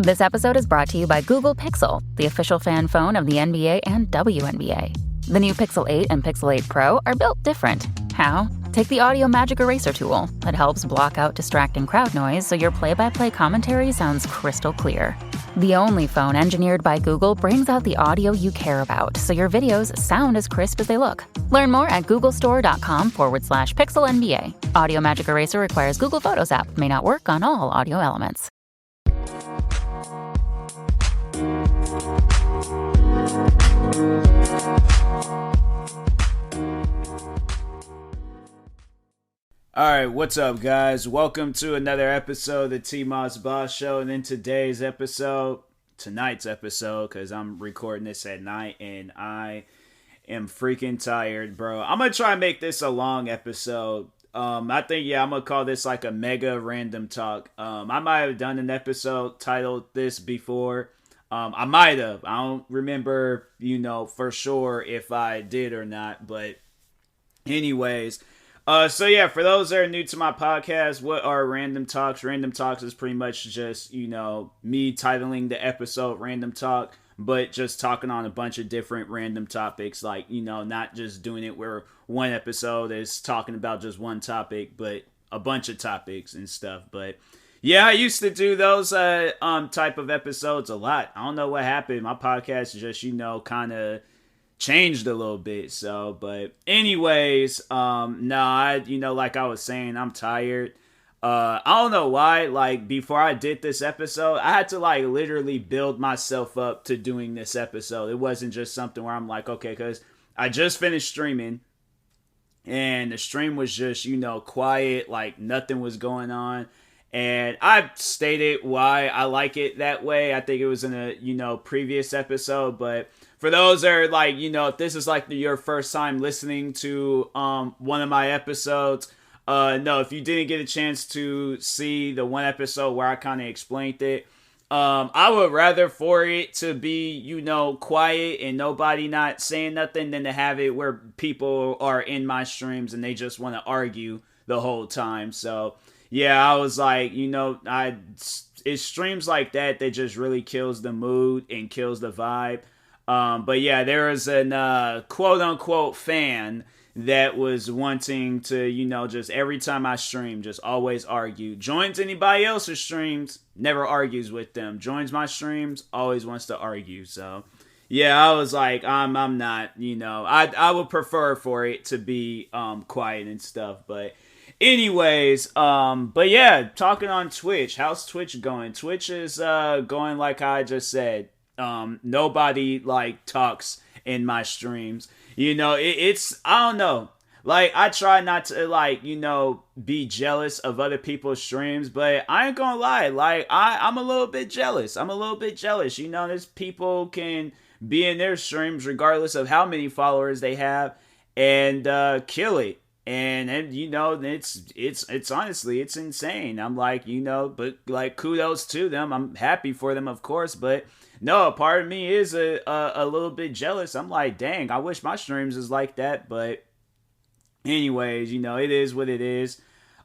This episode is brought to you by Google Pixel, the official fan phone of the NBA and WNBA. The new Pixel 8 and Pixel 8 Pro are built different. How? Take the Audio Magic Eraser tool. It helps block out distracting crowd noise so your play-by-play commentary sounds crystal clear. The only phone engineered by Google brings out the audio you care about so your videos sound as crisp as they look. Learn more at googlestore.com/pixelnba. Audio Magic Eraser requires Google Photos app. May not work on all audio elements. Alright, what's up guys? Welcome to another episode of the TMossBoss Show. And in tonight's episode, because I'm recording this at night and I am freaking tired, bro. I'm going to try and make this a long episode. I think, I'm going to call this like a mega random talk. I might have done an episode titled this before. I might have. I don't remember, for sure if I did or not. But anyways, for those that are new to my podcast, what are Random Talks? Random Talks is pretty much just, me titling the episode Random Talk, but just talking on a bunch of different random topics, like, not just doing it where one episode is talking about just one topic, but a bunch of topics and stuff. But yeah, I used to do those type of episodes a lot. I don't know what happened. My podcast just, kind of changed a little bit. So, but anyways, like I was saying, I'm tired. I don't know why. Like, before I did this episode, I had to like literally build myself up to doing this episode. It wasn't just something where I'm like, okay, because I just finished streaming and the stream was just, quiet, like nothing was going on. And I stated why I like it that way. I think it was in a, previous episode. But for those that are like, if this is like your first time listening to one of my episodes, no, if you didn't get a chance to see the one episode where I kind of explained it, I would rather for it to be, quiet and nobody not saying nothing than to have it where people are in my streams and they just want to argue the whole time. So yeah, I was like, it's streams like that just really kills the mood and kills the vibe. But yeah, there was an quote unquote fan that was wanting to, just every time I stream, just always argue. Joins anybody else's streams, never argues with them. Joins my streams, always wants to argue. So yeah, I was like, I'm not, I would prefer for it to be quiet and stuff, but anyways, but yeah, talking on Twitch. How's Twitch going? Twitch is going like I just said. Nobody like talks in my streams. It's I don't know. Like, I try not to like, be jealous of other people's streams, but I ain't gonna lie. Like, I'm a little bit jealous. There's people can be in their streams regardless of how many followers they have and kill it. And it's honestly, it's insane. I'm like, but like, kudos to them. I'm happy for them, of course, but no, a part of me is a little bit jealous. I'm like, dang, I wish my streams is like that. But anyways, it is what it is.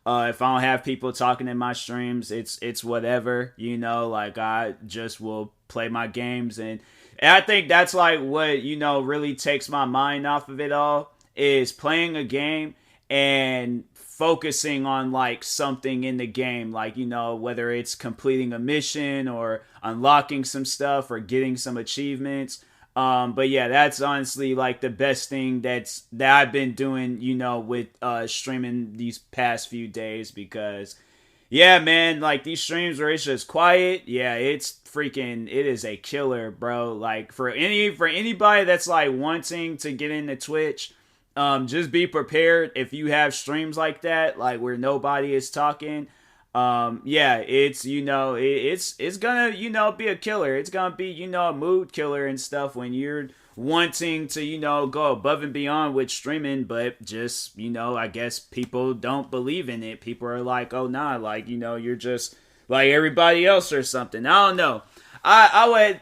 If I don't have people talking in my streams, it's whatever, like I just will play my games. And I think that's like what, really takes my mind off of it all, is playing a game and focusing on like something in the game, like, whether it's completing a mission or unlocking some stuff or getting some achievements. But yeah, that's honestly like the best thing that I've been doing, with streaming these past few days, because yeah, man, like these streams where it's just quiet, yeah, it is a killer, bro. Like for anybody that's like wanting to get into Twitch, just be prepared if you have streams like that, like where nobody is talking. Yeah, it's, it's gonna, be a killer. It's gonna be, a mood killer and stuff when you're wanting to, go above and beyond with streaming, but just, I guess people don't believe in it. People are like, oh, nah, like, you're just like everybody else or something. I don't know. I would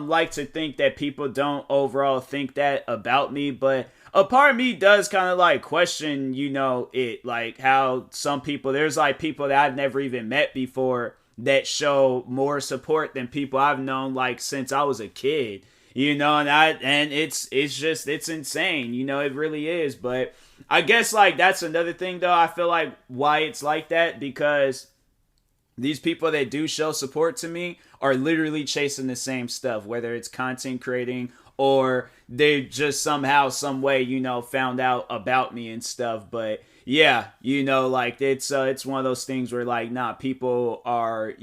like to think that people don't overall think that about me, but a part of me does kind of like question, it, like how some people, there's like people that I've never even met before that show more support than people I've known like since I was a kid. And it's insane. It really is. But I guess like that's another thing though. I feel like why it's like that, because these people that do show support to me are literally chasing the same stuff, whether it's content creating or they just somehow, some way, found out about me and stuff. But yeah, like it's one of those things where like, nah, people are,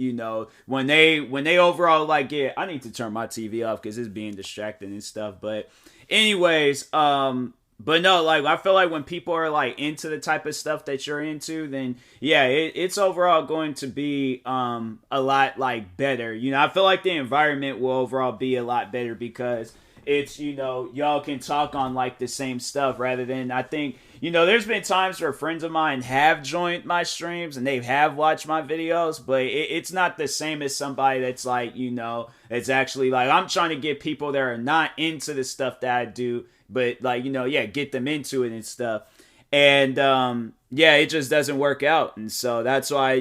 when they overall like, yeah, I need to turn my TV off because it's being distracting and stuff. But anyways, but no, like I feel like when people are like into the type of stuff that you're into, then yeah, it's overall going to be a lot like better. I feel like the environment will overall be a lot better because it's, y'all can talk on like the same stuff rather than, I think, there's been times where friends of mine have joined my streams and they have watched my videos, but it's not the same as somebody that's like, it's actually like, I'm trying to get people that are not into the stuff that I do, but like, get them into it and stuff. And yeah, it just doesn't work out. And so that's why,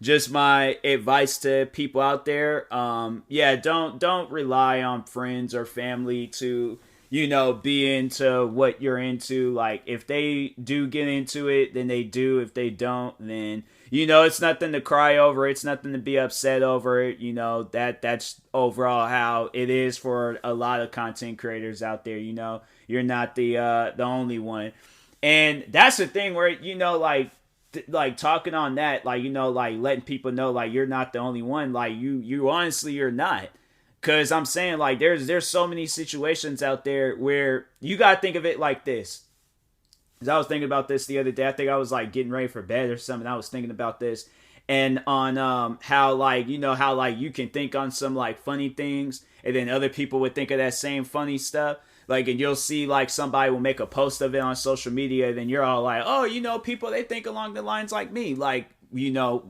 just my advice to people out there, yeah, don't rely on friends or family to, be into what you're into. Like if they do get into it, then they do. If they don't, then, it's nothing to cry over. It's nothing to be upset over it. That's overall how it is for a lot of content creators out there. You're not the only one. And that's the thing where, like talking on that, like, like letting people know, like, you're not the only one. Like you honestly, you're not. Cause I'm saying like, there's so many situations out there where you got to think of it like this. Cause I was thinking about this the other day. I think I was like getting ready for bed or something. I was thinking about this and on, how like, how like you can think on some like funny things and then other people would think of that same funny stuff. Like, and you'll see, like, somebody will make a post of it on social media, then you're all like, oh, people, they think along the lines like me, like,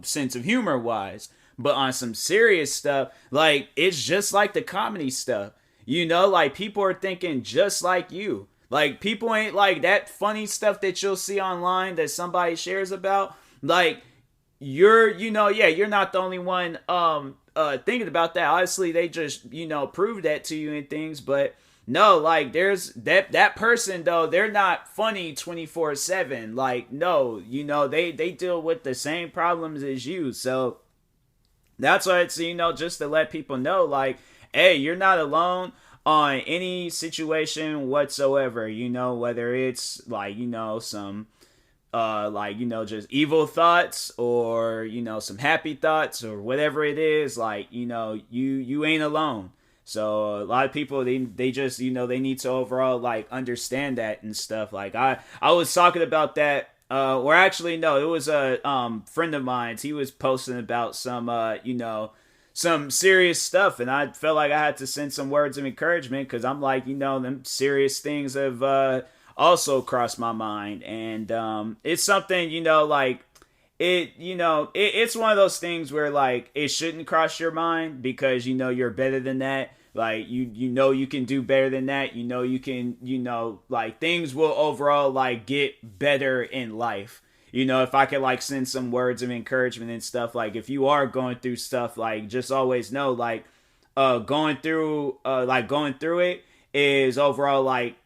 sense of humor-wise. But on some serious stuff, like, it's just like the comedy stuff. Like, people are thinking just like you. Like, people ain't, like, that funny stuff that you'll see online that somebody shares about. Like, you're not the only one thinking about that. Obviously, they just, prove that to you and things, but no, like there's that person though, they're not funny 24/7. Like, no, they deal with the same problems as you. So that's why it's, just to let people know, like, hey, you're not alone on any situation whatsoever, whether it's like, some just evil thoughts or, some happy thoughts or whatever it is, like, you ain't alone. So a lot of people, they just, they need to overall like understand that and stuff. Like I was talking about that, or actually no, it was a friend of mine. He was posting about some some serious stuff, and I felt like I had to send some words of encouragement because I'm like, them serious things have also crossed my mind, and it's something, like it's one of those things where like it shouldn't cross your mind because you're better than that. Like you can do better than that. You can like things will overall like get better in life. If I could like send some words of encouragement and stuff, like if you are going through stuff, like just always know like going through it is overall like,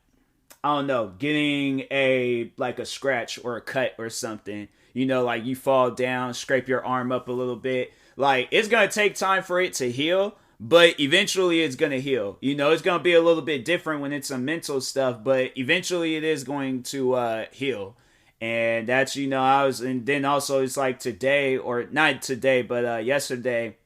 I don't know, getting a scratch or a cut or something. Like you fall down, scrape your arm up a little bit. Like it's gonna take time for it to heal, but eventually it's gonna heal. It's gonna be a little bit different when it's some mental stuff, but eventually it is going to heal. And that's, and then also it's like today, or not today, but yesterday,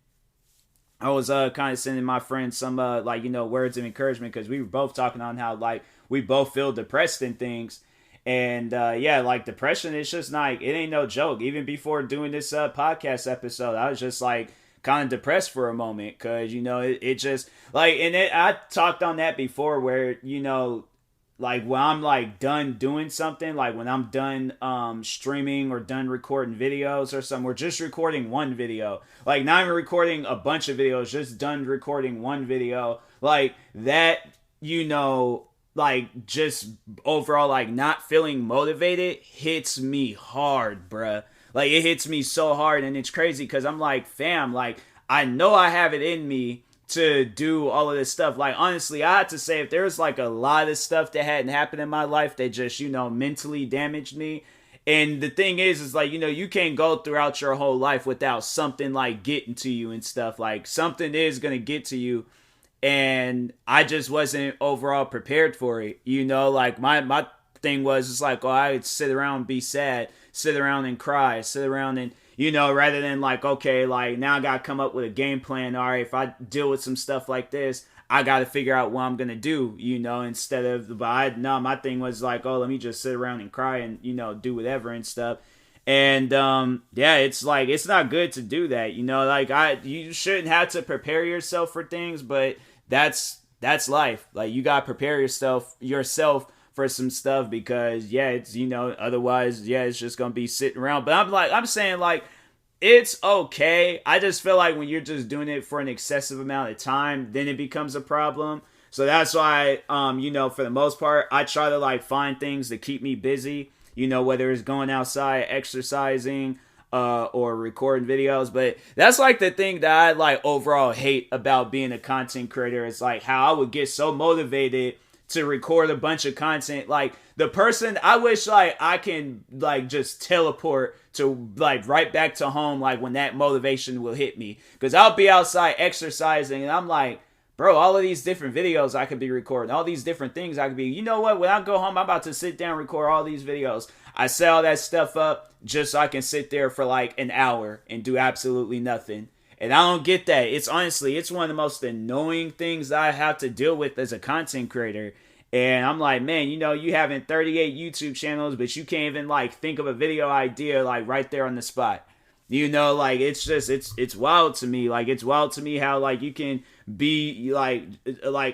I was kind of sending my friends some words of encouragement because we were both talking on how like we both feel depressed and things. And yeah, like depression is just like, it ain't no joke. Even before doing this podcast episode, I was just like kind of depressed for a moment because, it just like, and I talked on that before where, like when I'm like done doing something, like when I'm done streaming or done recording videos or something, we're just recording one video, like not even recording a bunch of videos, just done recording one video, like that, like just overall like not feeling motivated hits me hard, bruh. Like, it hits me so hard, and it's crazy because I'm like, fam, like, I know I have it in me to do all of this stuff. Like, honestly, I have to say, if there's like a lot of stuff that hadn't happened in my life that just, mentally damaged me. And the thing is like, you can't go throughout your whole life without something like getting to you and stuff. Like, something is going to get to you. And I just wasn't overall prepared for it. Like, my thing was, it's like, oh, I'd sit around and be sad, sit around and cry, sit around and, rather than like, okay, like, now I got to come up with a game plan. All right, if I deal with some stuff like this, I got to figure out what I'm going to do, instead of, my thing was like, oh, let me just sit around and cry and, do whatever and stuff. And, yeah, it's like, it's not good to do that, like, you shouldn't have to prepare yourself for things, but that's life. Like, you got to prepare yourself for some stuff because, yeah, it's, otherwise, yeah, it's just going to be sitting around. But I'm saying, like, it's okay. I just feel like when you're just doing it for an excessive amount of time, then it becomes a problem. So that's why, for the most part, I try to, like, find things to keep me busy, whether it's going outside, exercising, or recording videos. But that's like the thing that I like overall hate about being a content creator. It's like how I would get so motivated to record a bunch of content. Like, the person, I wish like I can like just teleport to like right back to home, like when that motivation will hit me, because I'll be outside exercising and I'm like, bro, all of these different videos I could be recording, all these different things I could be, you know what, when I go home, I'm about to sit down and record all these videos. I set all that stuff up just so I can sit there for like an hour and do absolutely nothing. And I don't get that. It's honestly, it's one of the most annoying things that I have to deal with as a content creator. And I'm like, man, you having 38 YouTube channels, but you can't even like think of a video idea like right there on the spot. Like, it's just, it's wild to me. Like, it's wild to me how like you can be like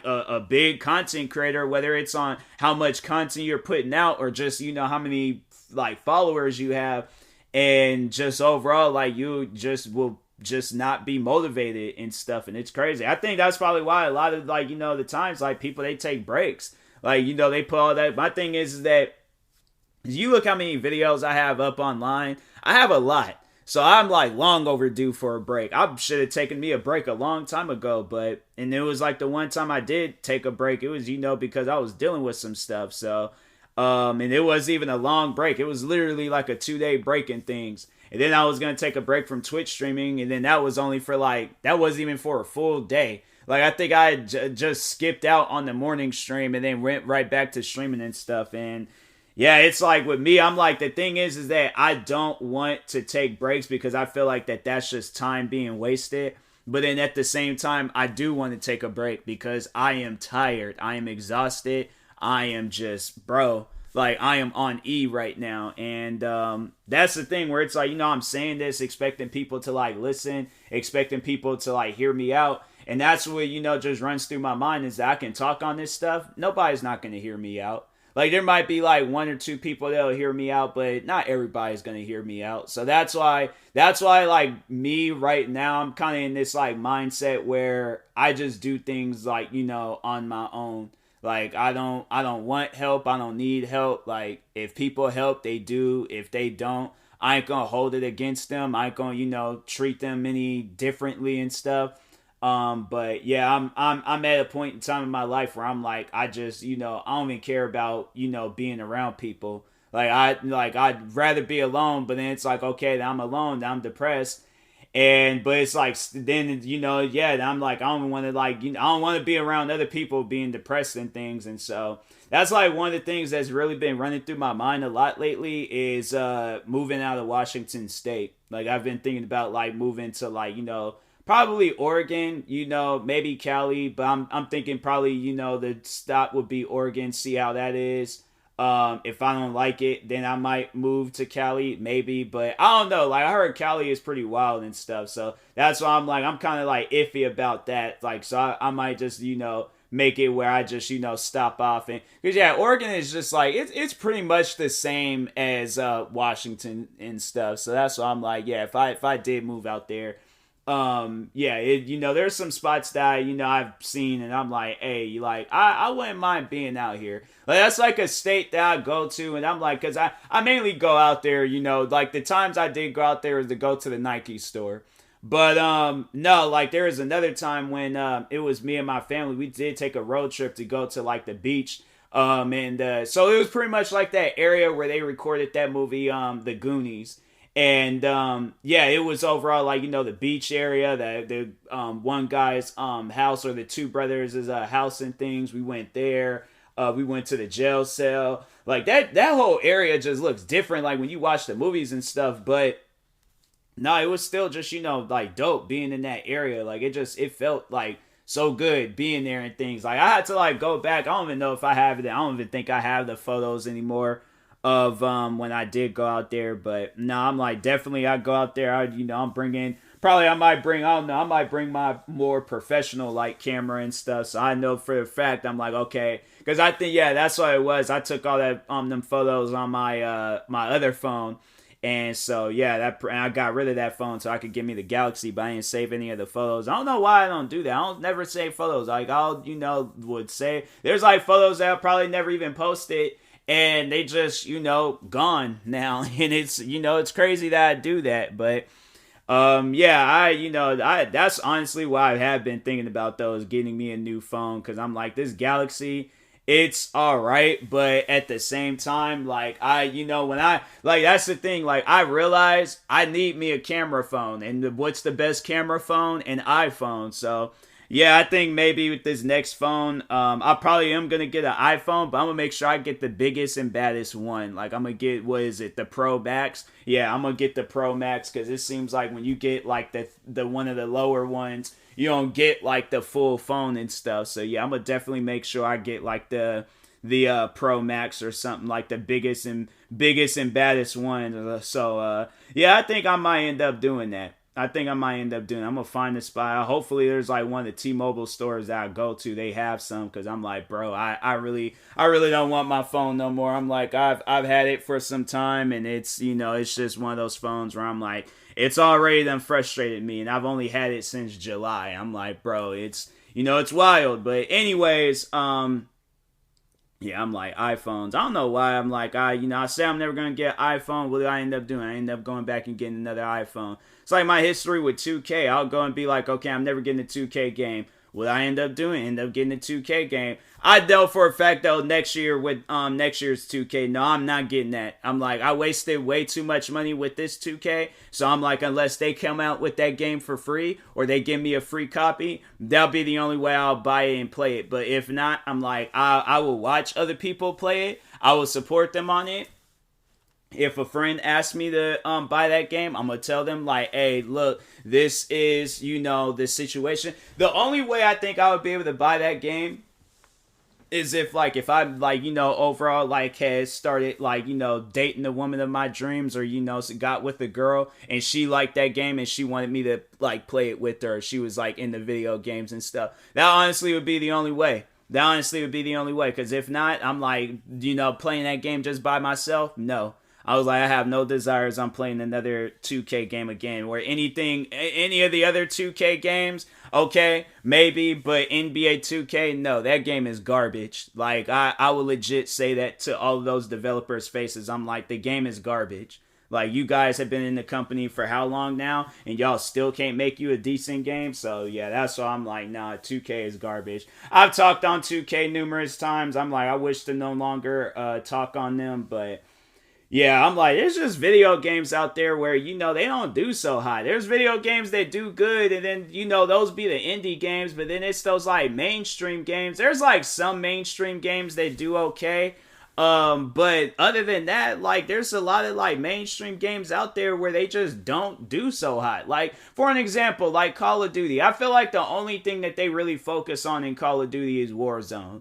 a big content creator, whether it's on how much content you're putting out or just, how many like followers you have, and just overall, like, you just will just not be motivated and stuff. And it's crazy. I think that's probably why a lot of like, the times like people, they take breaks. Like, they put all that. My thing is that you look how many videos I have up online. I have a lot. So I'm like long overdue for a break. I should have taken me a break a long time ago, and it was like the one time I did take a break, it was, because I was dealing with some stuff. So, and it wasn't even a long break. It was literally like a 2-day break and things. And then I was going to take a break from Twitch streaming. And then that was only for that wasn't even for a full day. Like, I think I just skipped out on the morning stream and then went right back to streaming and stuff. And yeah, it's like with me, I'm like, the thing is that I don't want to take breaks because I feel like that's just time being wasted. But then at the same time, I do want to take a break because I am tired. I am exhausted. I am just, bro, like, I am on E right now. And that's the thing where it's like, I'm saying this, expecting people to like listen, expecting people to like hear me out. And that's what, just runs through my mind is that I can talk on this stuff. Nobody's not going to hear me out. Like, there might be like 1 or 2 people that'll hear me out, but not everybody's going to hear me out. So that's why like me right now, I'm kind of in this like mindset where I just do things like, on my own. Like, I don't want help. I don't need help. Like, if people help, they do. If they don't, I ain't going to hold it against them. I ain't going to, treat them any differently and stuff. But yeah, I'm at a point in time in my life where I'm like, I just, I don't even care about, being around people. I'd rather be alone, but then it's like, okay, then I'm alone, then I'm depressed. But it's like, then, yeah, I'm like, I don't want to like, I don't want to be around other people being depressed and things. And so that's like one of the things that's really been running through my mind a lot lately is, moving out of Washington State. Like, I've been thinking about like moving to like, probably Oregon, maybe Cali, but I'm thinking probably, the stop would be Oregon, see how that is. If I don't like it, then I might move to Cali, maybe, but I don't know. Like, I heard Cali is pretty wild and stuff, so that's why I'm like, I'm kind of like iffy about that. Like, so I might just, make it where I just, stop off. And because yeah, Oregon is just like, it's pretty much the same as Washington and stuff. So that's why I'm like, yeah, if I did move out there, Yeah, there's some spots that I've seen and I'm like, hey, like I wouldn't mind being out here. Like that's like a state that I go to and I'm like, because I mainly go out there, like the times I did go out there was to go to the Nike store. But no, like there was another time when it was me and my family. We did take a road trip to go to like the beach. And so it was pretty much like that area where they recorded that movie, The Goonies. And yeah, it was overall like the beach area, the one guy's house, or the two brothers' house and things. We went there. We went to the jail cell. Like that whole area just looks different. Like when you watch the movies and stuff, but no, it was still just like dope being in that area. Like it felt like so good being there and things. Like I had to like go back. I don't even know if I have it. I don't even think I have the photos anymore of when I did go out there. But no, I'm like definitely I go out there. I'm bringing probably I might bring I don't know I might bring my more professional like camera and stuff. So I know for a fact I'm like okay, because I think that's what it was. I took all that them photos on my my other phone. And so and I got rid of that phone so I could give me the Galaxy, but I didn't save any of the photos. I don't know why I don't do that. I don't never save photos. Like I'll would say there's like photos that I'll probably never even posted, and they just gone now. And it's crazy that I do that, but I that's honestly why I have been thinking about those, getting me a new phone, because I'm like, this Galaxy, it's all right, but at the same time, like when I like, that's the thing, like I realize I need me a camera phone, and what's the best camera phone? An iPhone. So yeah, I think maybe with this next phone, I probably am gonna get an iPhone, but I'm gonna make sure I get the biggest and baddest one. Like I'm gonna get, what is it, the Pro Max? Yeah, I'm gonna get the Pro Max, because it seems like when you get like the one of the lower ones, you don't get like the full phone and stuff. So yeah, I'm gonna definitely make sure I get like the Pro Max or something, like the biggest and baddest one. So yeah, I think I might end up doing that. I'm gonna find a spot. Hopefully there's like one of the T-Mobile stores that I go to, they have some, because I'm like, bro, I really don't want my phone no more. I'm like, I've had it for some time, and it's it's just one of those phones where I'm like, it's already done frustrated me, and I've only had it since July. I'm like, bro, it's it's wild. But anyways, yeah, I'm like, iPhones. I don't know why. I'm like, I say I'm never gonna get an iPhone. What do I end up doing? I end up going back and getting another iPhone. It's like my history with 2K. I'll go and be like, okay, I'm never getting a 2K game. What I end up doing? End up getting a 2K game. I know for a fact though, next year with next year's 2K, no, I'm not getting that. I'm like, I wasted way too much money with this 2K, so I'm like, unless they come out with that game for free or they give me a free copy, that'll be the only way I'll buy it and play it. But if not, I'm like, I will watch other people play it. I will support them on it. If a friend asks me to buy that game, I'm gonna tell them like, hey, look, this is the situation. The only way I think I would be able to buy that game is if I like overall like had started like dating the woman of my dreams, or got with a girl and she liked that game and she wanted me to like play it with her. She was like in the video games and stuff. That honestly would be the only way. Because if not, I'm like playing that game just by myself. No. I was like, I have no desires on playing another 2K game again. Or any of the other 2K games, okay, maybe, but NBA 2K, no, that game is garbage. Like, I will legit say that to all of those developers' faces. I'm like, the game is garbage. Like, you guys have been in the company for how long now, and y'all still can't make you a decent game? So, yeah, that's why I'm like, nah, 2K is garbage. I've talked on 2K numerous times. I'm like, I wish to no longer talk on them, but yeah, I'm like, there's just video games out there where, they don't do so hot. There's video games that do good, and then, those be the indie games, but then it's those, like, mainstream games. There's, like, some mainstream games that do okay, but other than that, like, there's a lot of, like, mainstream games out there where they just don't do so hot. Like, for an example, like Call of Duty. I feel like the only thing that they really focus on in Call of Duty is Warzone.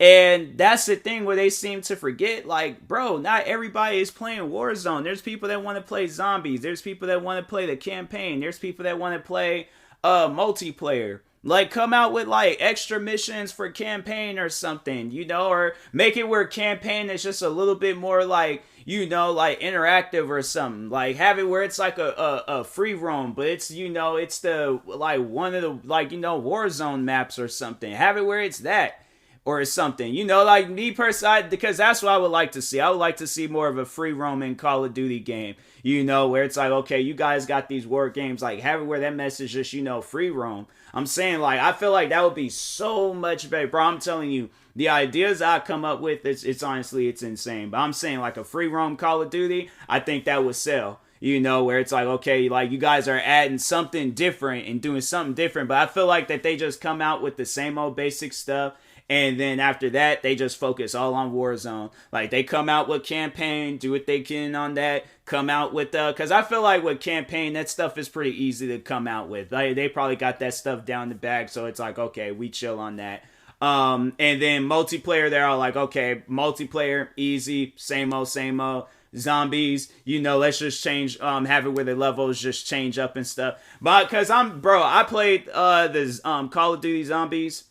And that's the thing where they seem to forget, like, bro, not everybody is playing Warzone. There's people that want to play zombies. There's people that want to play the campaign. There's people that want to play multiplayer. Like, come out with, like, extra missions for campaign or something, you know, or make it where campaign is just a little bit more, like, you know, like, interactive or something. Like, have it where it's, like, a free roam, but it's, you know, it's the, like, one of the, like, you know, Warzone maps or something. Have it where it's that. Or something, you know, like me personally, because that's what I would like to see. I would like to see more of a free roaming Call of Duty game, you know, where it's like, okay, you guys got these war games, like have it where that message just, you know, free roam. I'm saying, like, I feel like that would be so much better, bro. I'm telling you, the ideas I come up with, it's honestly, it's insane. But I'm saying, like, a free roam Call of Duty, I think that would sell. You know, where it's like, okay, like you guys are adding something different and doing something different. But I feel like that they just come out with the same old basic stuff. And then after that, they just focus all on Warzone. Like, they come out with campaign, do what they can on that, come out with, because I feel like with campaign, that stuff is pretty easy to come out with. Like, they probably got that stuff down the bag, so it's like, okay, we chill on that. And then multiplayer, they're all like, okay, multiplayer, easy, same old. Zombies, you know, let's just change, have it where the levels just change up and stuff. But, because I played, the, Call of Duty Zombies.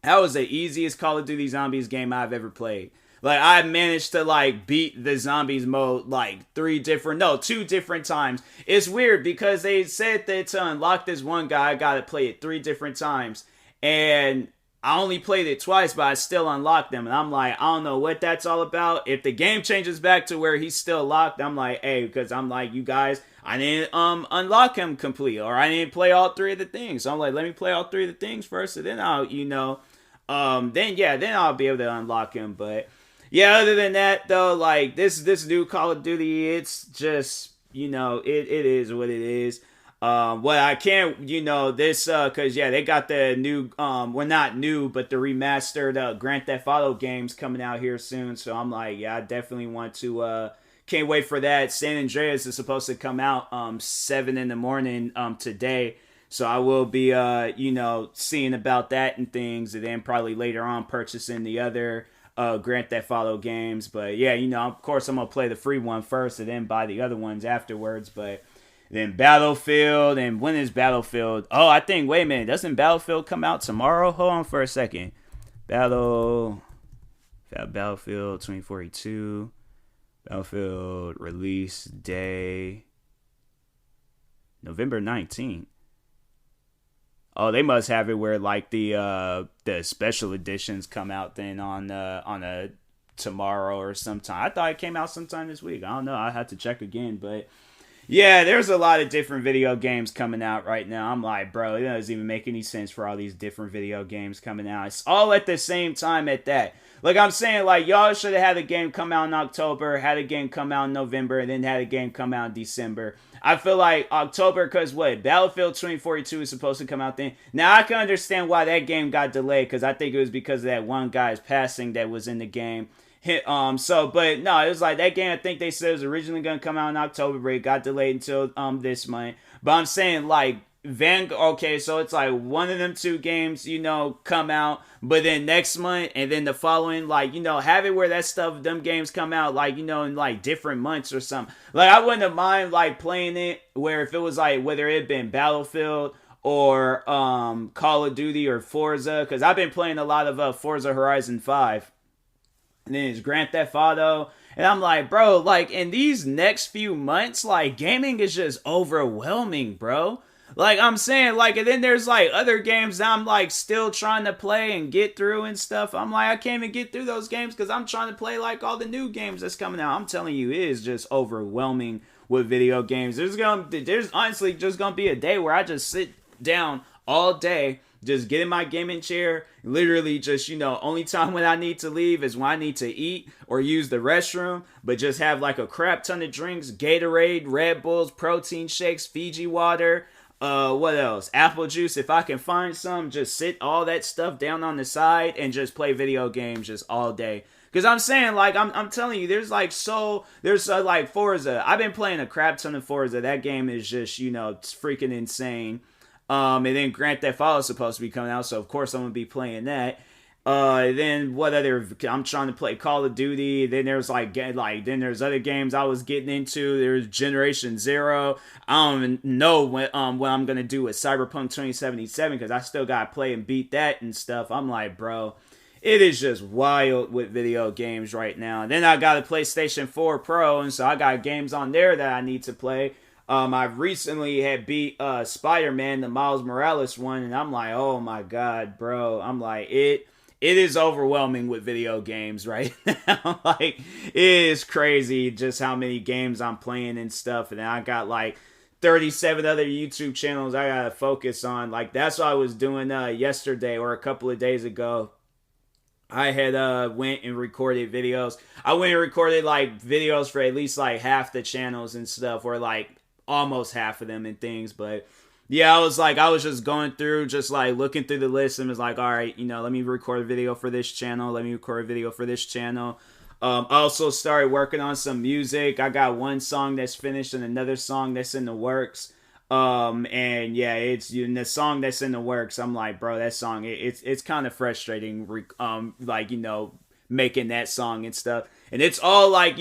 That was the easiest Call of Duty Zombies game I've ever played. Like, I managed to, like, beat the zombies mode, like, 2 different times. It's weird because they said that to unlock this one guy, I gotta play it 3 different times. And I only played it twice, but I still unlocked them. And I'm like, I don't know what that's all about. If the game changes back to where he's still locked, I'm like, hey, because I'm like, you guys, I didn't unlock him completely, or I didn't play all 3 of the things. So I'm like, let me play all 3 of the things first, and then I'll, you know, then I'll be able to unlock him. But yeah, other than that though, like this new Call of Duty, it's just, you know, it is what it is. Well, I can't, you know, this, cause yeah, they got the new, well, not new, but the remastered, Grand Theft Auto games coming out here soon. So I'm like, yeah, I definitely want to, can't wait for that. San Andreas is supposed to come out, 7 a.m, today. So I will be, you know, seeing about that and things, and then probably later on purchasing the other, Grand Theft Auto games. But yeah, you know, of course I'm going to play the free one first and then buy the other ones afterwards. But then Battlefield, and when is Battlefield? Oh, I think, wait a minute, doesn't Battlefield come out tomorrow? Hold on for a second. Battlefield 2042, Battlefield release day, November 19th. Oh, they must have it where like the special editions come out then on a tomorrow or sometime. I thought it came out sometime this week. I don't know. I have to check again, but yeah, there's a lot of different video games coming out right now. I'm like, bro, it doesn't even make any sense for all these different video games coming out. It's all at the same time at that. Like I'm saying, like y'all should have had a game come out in October, had a game come out in November, and then had a game come out in December. I feel like October, because what? Battlefield 2042 is supposed to come out then. Now, I can understand why that game got delayed, because I think it was because of that one guy's passing that was in the game. But no, it was like that game, I think they said it was originally going to come out in October, but it got delayed until this month. But I'm saying, like, okay, so it's like one of them 2 games, you know, come out, but then next month and then the following, like, you know, have it where that stuff, them games come out, like, you know, in like different months or something. Like, I wouldn't have mind like playing it where if it was like whether it had been Battlefield or Call of Duty or Forza, because I've been playing a lot of Forza Horizon 5. And then it's Grand Theft Auto. And I'm like, bro, like in these next few months, like gaming is just overwhelming, bro. Like I'm saying, like, and then there's like other games that I'm like still trying to play and get through and stuff. I'm like, I can't even get through those games because I'm trying to play like all the new games that's coming out. I'm telling you, it is just overwhelming with video games. There's honestly just gonna be a day where I just sit down all day, just get in my gaming chair, literally just, you know, only time when I need to leave is when I need to eat or use the restroom, but just have like a crap ton of drinks, Gatorade, Red Bulls, protein shakes, Fiji water, what else? Apple juice, if I can find some, just sit all that stuff down on the side and just play video games just all day. Because I'm saying, like, I'm telling you, there's like Forza. I've been playing a crap ton of Forza. That game is just, you know, it's freaking insane. And then Grand Theft Auto is supposed to be coming out, so of course I'm going to be playing that. Then what other? I'm trying to play Call of Duty. Then there's then there's other games I was getting into. There's Generation Zero. I don't even know what I'm gonna do with Cyberpunk 2077 because I still gotta play and beat that and stuff. I'm like, bro, it is just wild with video games right now. And then I got a PlayStation 4 Pro, and so I got games on there that I need to play. I recently had beat Spider-Man, the Miles Morales one, and I'm like, oh my god, bro. I'm like, it is overwhelming with video games right now. Like, it is crazy just how many games I'm playing and stuff. And I got like 37 other YouTube channels I gotta focus on. Like, that's what I was doing yesterday or a couple of days ago. I had went and recorded videos. I went and recorded like videos for at least like half the channels and stuff, or like almost half of them and things. But yeah, I was just going through, just like looking through the list and was like, all right, let me record a video for this channel. Let me record a video for this channel. I also started working on some music. I got one song that's finished and another song that's in the works. And yeah, it's the song that's in the works. I'm like, bro, that song, it's kind of frustrating. Making that song and stuff. And it's all like,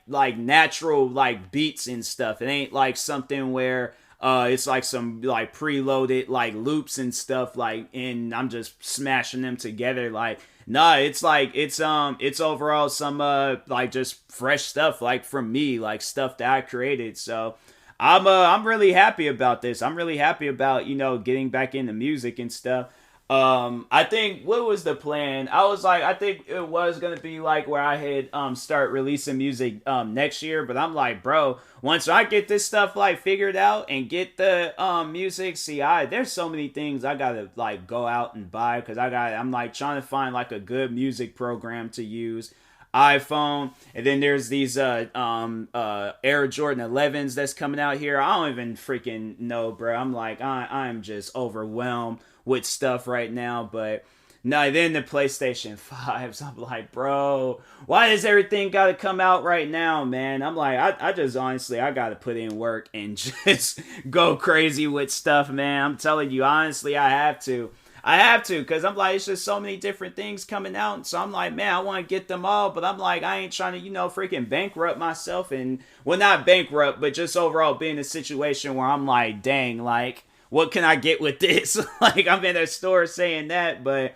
like natural, like beats and stuff. It ain't like something where, it's like some like preloaded like loops and stuff, like, and I'm just smashing them together. Like, nah, it's like it's overall some like just fresh stuff, like from me, like stuff that I created. So I'm really happy about this. I'm really happy about getting back into music and stuff. I think, what was the plan? I think it was gonna be like where I had start releasing music next year, but I'm like, bro, once I get this stuff like figured out and get the music, there's so many things I gotta like go out and buy, because I'm like trying to find like a good music program to use. iPhone, and then there's these Air Jordan 11s that's coming out here. I don't even freaking know, bro. I'm like, I'm just overwhelmed with stuff right now. But no, then the PlayStation 5s, I'm like, bro, why does everything gotta come out right now, man? I'm like, I just honestly, I gotta put in work and just go crazy with stuff, man. I'm telling you, honestly, I have to, because I'm like, it's just so many different things coming out. So I'm like, man, I want to get them all, but I'm like, I ain't trying to, freaking bankrupt myself. And, well, not bankrupt, but just overall be in a situation where I'm like, dang, like, what can I get with this? Like, I'm in a store saying that, but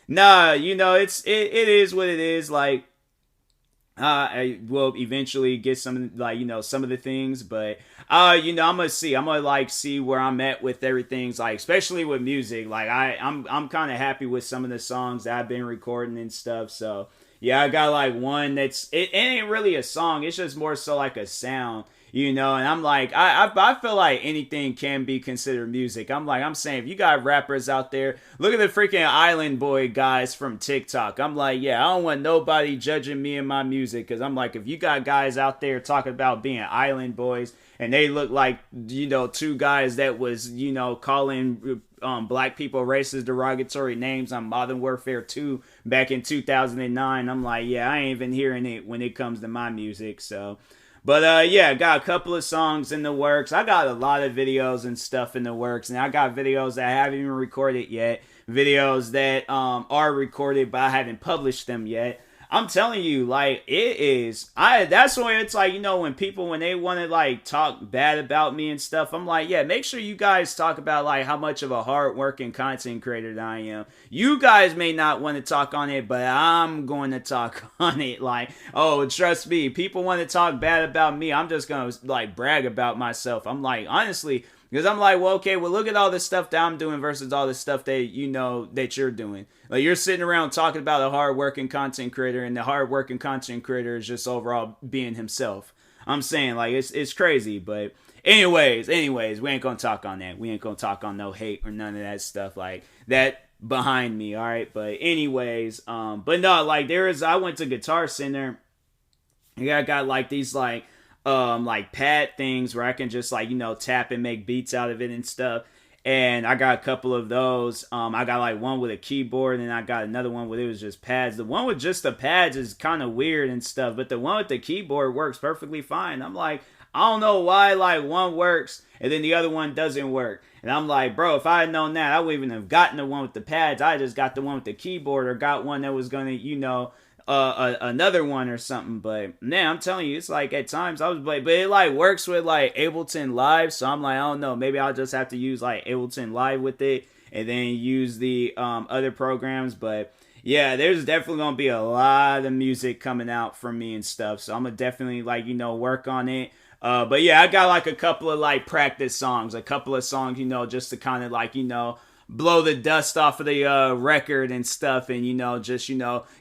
nah, it is what it is. Like, I will eventually get some, like, some of the things, but I'm gonna see where I'm at with everything, like, especially with music. Like, I'm kind of happy with some of the songs that I've been recording and stuff. So yeah, I got like one it ain't really a song, it's just more so like a sound, and I'm like, I feel like anything can be considered music. I'm saying, if you got rappers out there, look at the freaking Island Boy guys from TikTok. I'm like, yeah, I don't want nobody judging me and my music, because I'm like, if you got guys out there talking about being Island Boys, and they look like, two guys that was, calling black people racist, derogatory names on Modern Warfare 2 back in 2009, I'm like, yeah, I ain't even hearing it when it comes to my music. So, but yeah, got a couple of songs in the works. I got a lot of videos and stuff in the works, and I got videos that I haven't even recorded yet, videos that are recorded but I haven't published them yet. I'm telling you, like, that's when it's like, when people, when they want to like talk bad about me and stuff, I'm like, yeah, make sure you guys talk about like how much of a hard-working content creator that I am. You guys may not want to talk on it, but I'm going to talk on it. Like, oh, trust me, people want to talk bad about me, I'm just going to like brag about myself. I'm like, honestly, because I'm like, well, okay, well, look at all this stuff that I'm doing versus all this stuff that that you're doing. Like, you're sitting around talking about a hard-working content creator, and the hard-working content creator is just overall being himself. I'm saying, like, it's crazy. But anyways, we ain't gonna talk on that. We ain't gonna talk on no hate or none of that stuff like that behind me, all right? But anyways, but no, like, I went to Guitar Center. I got like these like pad things where I can just like, tap and make beats out of it and stuff. And I got a couple of those. I got like one with a keyboard, and I got another one where it was just pads. The one with just the pads is kind of weird and stuff, but the one with the keyboard works perfectly fine. I'm like, I don't know why like one works and then the other one doesn't work. And I'm like, bro, if I had known that, I wouldn't even have gotten the one with the pads. I just got the one with the keyboard, or got one that was gonna, another one or something. But man, I'm telling you, it's like at times I was like, but it like works with like Ableton Live, so I'm like, I don't know, maybe I'll just have to use like Ableton Live with it, and then use the other programs. But yeah, there's definitely gonna be a lot of music coming out from me and stuff, so I'm gonna definitely like work on it. But yeah, I got like a couple of like practice songs, a couple of songs, just to kind of like blow the dust off of the record and stuff, and just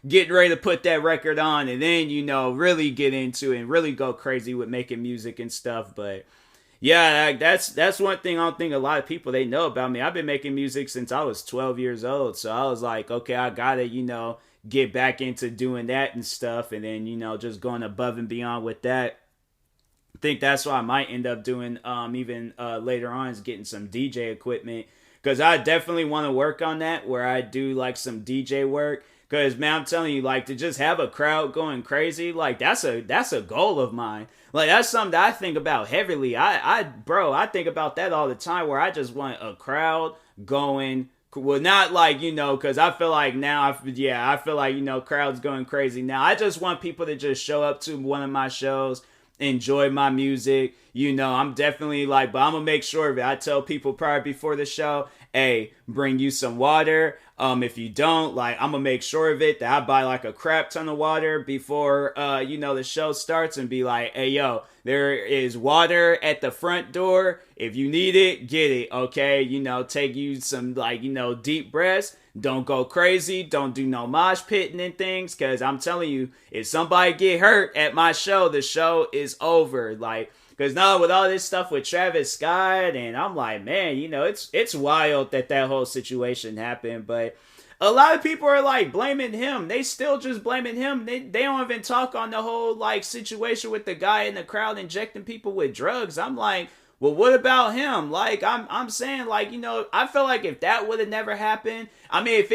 getting ready to put that record on, and then really get into it and really go crazy with making music and stuff. But yeah, that's one thing I don't think a lot of people they know about me. I've been making music since I was 12 years old, so I was like, okay, I gotta get back into doing that and stuff, and then just going above and beyond with that. I think that's what I might end up doing even later on, is getting some DJ equipment, because I definitely want to work on that, where I do like some DJ work. Because man, I'm telling you, like, to just have a crowd going crazy, like that's a goal of mine. Like, that's something that I think about heavily. I think about that all the time, where I just want a crowd going. Well, not like, because I feel like now, I feel like, crowds going crazy now. I just want people to just show up to one of my shows, enjoy my music. I'm definitely like, but I'm gonna make sure of it. I tell people prior before the show, hey, bring you some water. If you don't, like, I'm gonna make sure of it that I buy like a crap ton of water before the show starts, and be like, hey yo, there is water at the front door. If you need it, get it, okay? Take you some like, deep breaths. Don't go crazy. Don't do no mosh pitting and things, because I'm telling you, if somebody get hurt at my show, the show is over. Like, because now with all this stuff with Travis Scott, and I'm like, man, it's wild that whole situation happened. But a lot of people are like blaming him. They still just blaming him. They don't even talk on the whole like situation with the guy in the crowd injecting people with drugs. I'm like, well, what about him? Like, I'm saying, like, I feel like if that would have never happened, I mean, if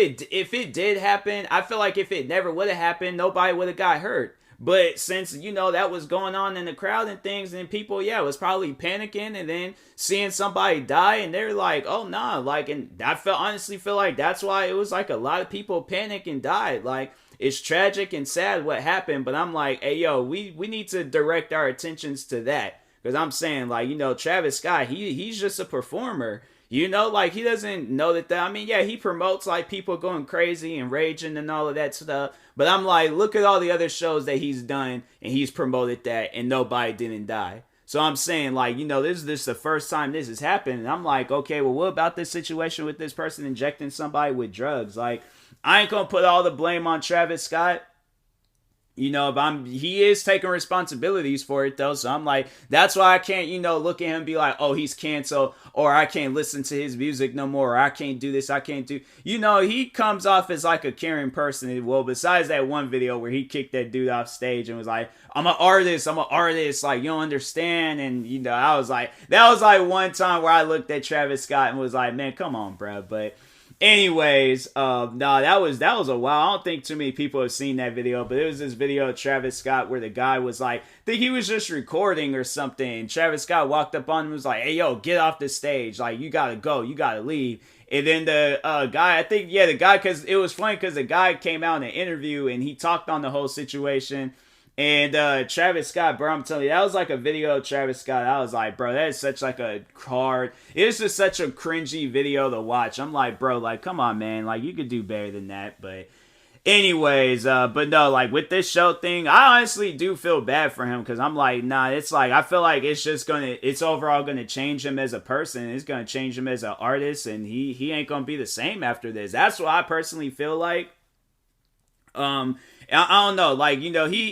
it did happen, I feel like if it never would have happened, nobody would have got hurt. But since, that was going on in the crowd and things, and people, was probably panicking, and then seeing somebody die, and they're like, oh, nah, like, and I honestly feel like that's why it was like a lot of people panicked and died. Like, it's tragic and sad what happened, but I'm like, hey, yo, we need to direct our attentions to that. Because I'm saying, like, Travis Scott, he's just a performer. Like, he doesn't know that, I mean, yeah, he promotes, like, people going crazy and raging and all of that stuff. But I'm like, look at all the other shows that he's done, and he's promoted that, and nobody didn't die. So I'm saying, like, this is the first time this has happened. And I'm like, okay, well, what about this situation with this person injecting somebody with drugs? Like, I ain't gonna put all the blame on Travis Scott. But he is taking responsibilities for it, though. So I'm like, that's why I can't, look at him and be like, oh, he's canceled, or I can't listen to his music no more, or I can't do this, I can't do. He comes off as like a caring person. Well, besides that one video where he kicked that dude off stage and was like, I'm an artist, like, you don't understand. And, I was like, that was like one time where I looked at Travis Scott and was like, man, come on, bro. But anyways, that was a while. I don't think too many people have seen that video, but it was this video of Travis Scott where the guy was like, I think he was just recording or something, and Travis Scott walked up on him and was like, hey yo, get off the stage, like, you gotta go, you gotta leave. And then the guy, because it was funny, because the guy came out in an interview and he talked on the whole situation. And Travis Scott, bro, I'm telling you, that was like a video of Travis Scott. I was like, bro, that is such like a hard, it's just such a cringy video to watch. I'm like, bro, like, come on, man, like, you could do better than that. But anyways, but no, like, with this show thing, I honestly do feel bad for him, because I'm like, nah, it's like, I feel like it's overall gonna change him as a person. It's gonna change him as an artist, and he ain't gonna be the same after this. That's what I personally feel like. I don't know, like, he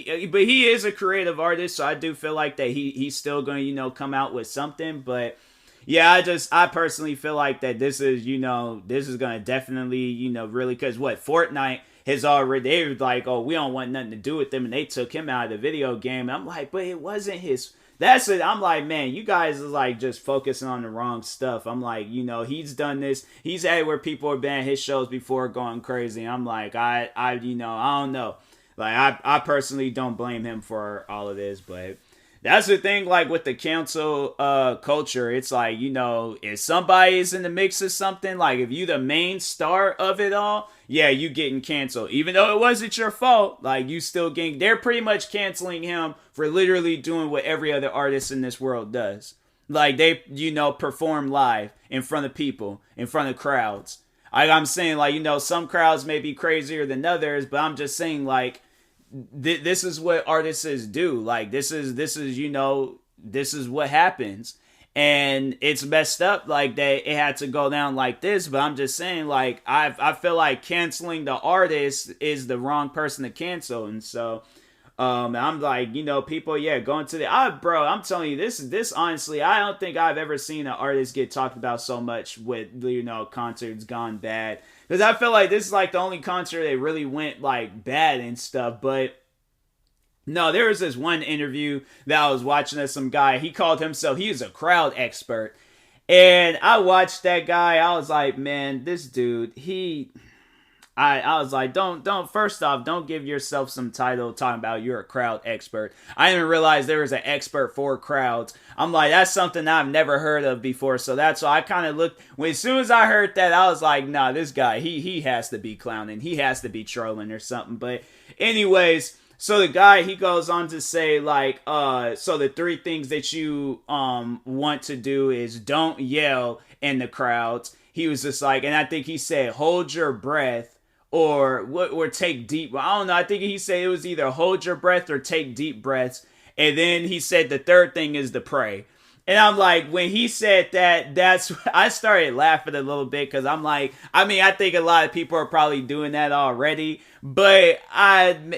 is a creative artist, so I do feel like that he's still going to, come out with something. But yeah, I personally feel like that this is going to definitely, really, because Fortnite has already, they were like, oh, we don't want nothing to do with them, and they took him out of the video game. And I'm like, but it wasn't his. That's it. I'm like, man, you guys are like just focusing on the wrong stuff. I'm like, he's done this. He's had where people are banning his shows before going crazy. I'm like, I don't know. Like, I personally don't blame him for all of this, but that's the thing, like with the cancel culture, it's like, if somebody is in the mix of something, like if you the main star of it all, yeah, you getting canceled. Even though it wasn't your fault, like you still getting, they're pretty much canceling him for literally doing what every other artist in this world does. Like they, perform live in front of people, in front of crowds. I'm saying, like, some crowds may be crazier than others, but I'm just saying, like, this is what artists do. Like, this is this is what happens. And it's messed up, like, that it had to go down like this. But I'm just saying, like, I feel like canceling the artist is the wrong person to cancel. And so, I'm like, people, going to bro, I'm telling you, this honestly, I don't think I've ever seen an artist get talked about so much with, concerts gone bad. Because I feel like this is like the only concert that really went like bad and stuff. But no, there was this one interview that I was watching of some guy. He called himself, he was a crowd expert. And I watched that guy. I was like, man, this dude, I was like, first off, don't give yourself some title talking about you're a crowd expert. I didn't realize there was an expert for crowds. I'm like, that's something I've never heard of before. So that's why I kind of looked, as soon as I heard that, I was like, nah, this guy, he has to be clowning. He has to be trolling or something. But anyways, so the guy, he goes on to say, like, so the three things that you want to do is don't yell in the crowds. He was just like, and I think he said, hold your breath. Or take deep. I don't know. I think he said it was either hold your breath or take deep breaths. And then he said the third thing is to pray. And I'm like, when he said that, I started laughing a little bit because I'm like, I think a lot of people are probably doing that already, but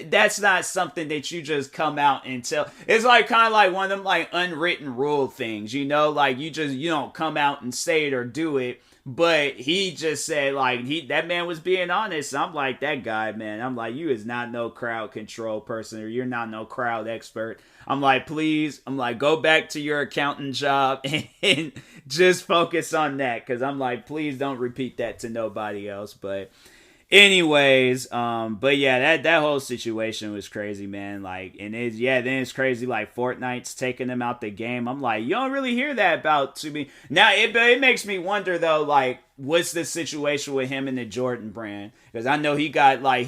that's not something that you just come out and tell. It's like kind of like one of them like unwritten rule things, like you don't come out and say it or do it. But he just said, like, that man was being honest. I'm like, that guy, man. I'm like, you is not no crowd control person, or you're not no crowd expert. I'm like, please, go back to your accounting job and just focus on that. Because I'm like, please don't repeat that to nobody else. But anyways, but yeah, that whole situation was crazy, man. Like, and then it's crazy, like Fortnite's taking them out the game. I'm like, you don't really hear that about to me. Now it makes me wonder though, like, what's the situation with him and the Jordan brand? Because I know he